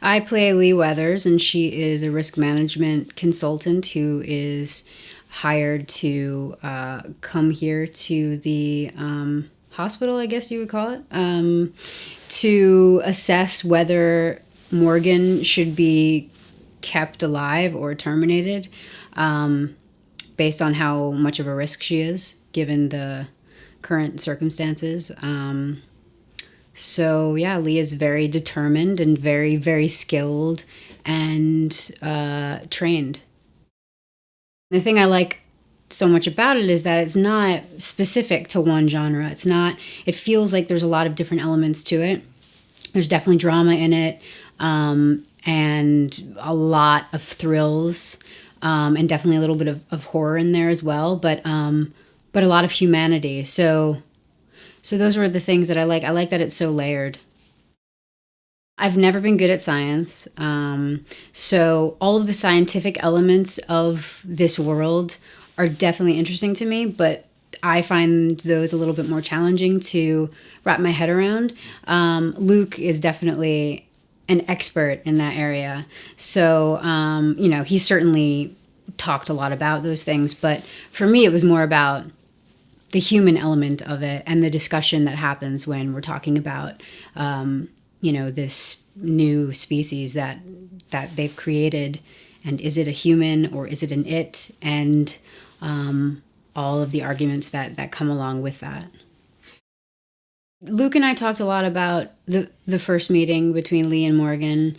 I play Lee Weathers, and she is a risk management consultant who is hired to come here to the hospital, I guess you would call it, to assess whether Morgan should be kept alive or terminated, based on how much of a risk she is given the current circumstances. So yeah, Lee is very determined and very, very skilled and trained. The thing I like so much about it is that it's not specific to one genre. It feels like there's a lot of different elements to it. There's definitely drama in it, and a lot of thrills, and definitely a little bit of horror in there as well, but a lot of humanity. So those were the things that I like. I like that it's so layered. I've never been good at science, so all of the scientific elements of this world are definitely interesting to me, but I find those a little bit more challenging to wrap my head around. Luke is definitely an expert in that area, so he certainly talked a lot about those things, but for me it was more about the human element of it and the discussion that happens when we're talking about this new species that they've created, and is it a human or is it an it, and all of the arguments that come along with that. Luke and I talked a lot about the first meeting between Lee and Morgan,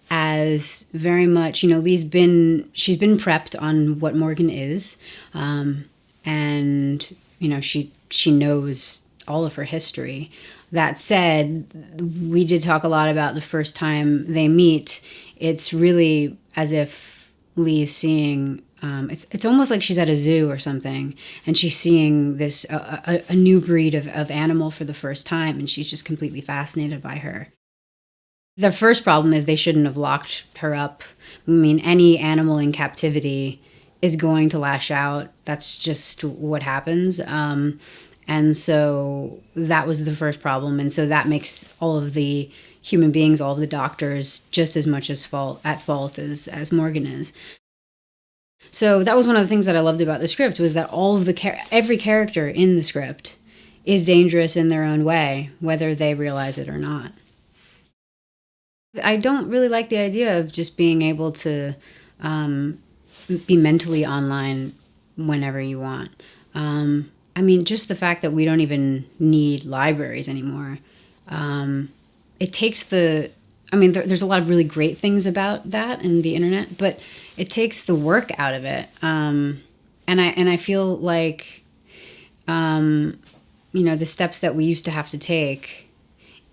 as very much, she's been prepped on what Morgan is, and she knows all of her history. That said, we did talk a lot about the first time they meet. It's really as if Lee's seeing, it's almost like she's at a zoo or something, and she's seeing this a new breed of animal for the first time, and she's just completely fascinated by her. The first problem is they shouldn't have locked her up. I mean, any animal in captivity is going to lash out. That's just what happens. And so that was the first problem. And so that makes all of the human beings, all of the doctors, just as much at fault as Morgan is. So that was one of the things that I loved about the script, was that all of every character in the script is dangerous in their own way, whether they realize it or not. I don't really like the idea of just being able to be mentally online whenever you want. Just the fact that we don't even need libraries anymore. It takes there's a lot of really great things about that and the internet, but it takes the work out of it. And I feel like, the steps that we used to have to take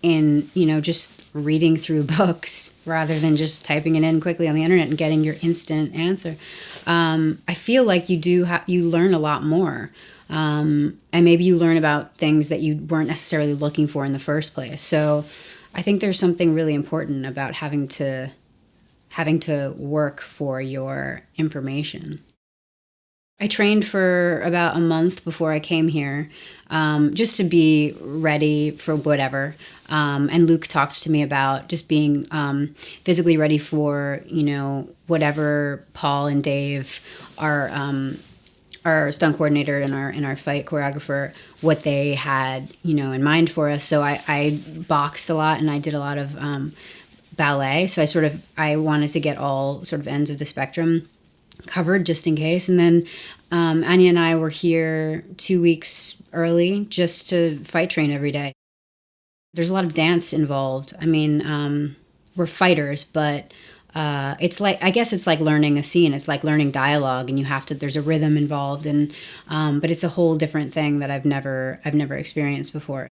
in, just reading through books rather than just typing it in quickly on the internet and getting your instant answer. I feel like you learn a lot more. And maybe you learn about things that you weren't necessarily looking for in the first place. So I think there's something really important about having to work for your information. I trained for about a month before I came here, just to be ready for whatever. And Luke talked to me about just being physically ready for, whatever Paul and Dave, our stunt coordinator and our fight choreographer, what they had, in mind for us. So I boxed a lot, and I did a lot of ballet. So I wanted to get all sort of ends of the spectrum covered just in case. And then Anya and I were here 2 weeks early just to fight train every day. There's a lot of dance involved. We're fighters, but it's like learning a scene. It's like learning dialogue, and there's a rhythm involved, and but it's a whole different thing that I've never experienced before.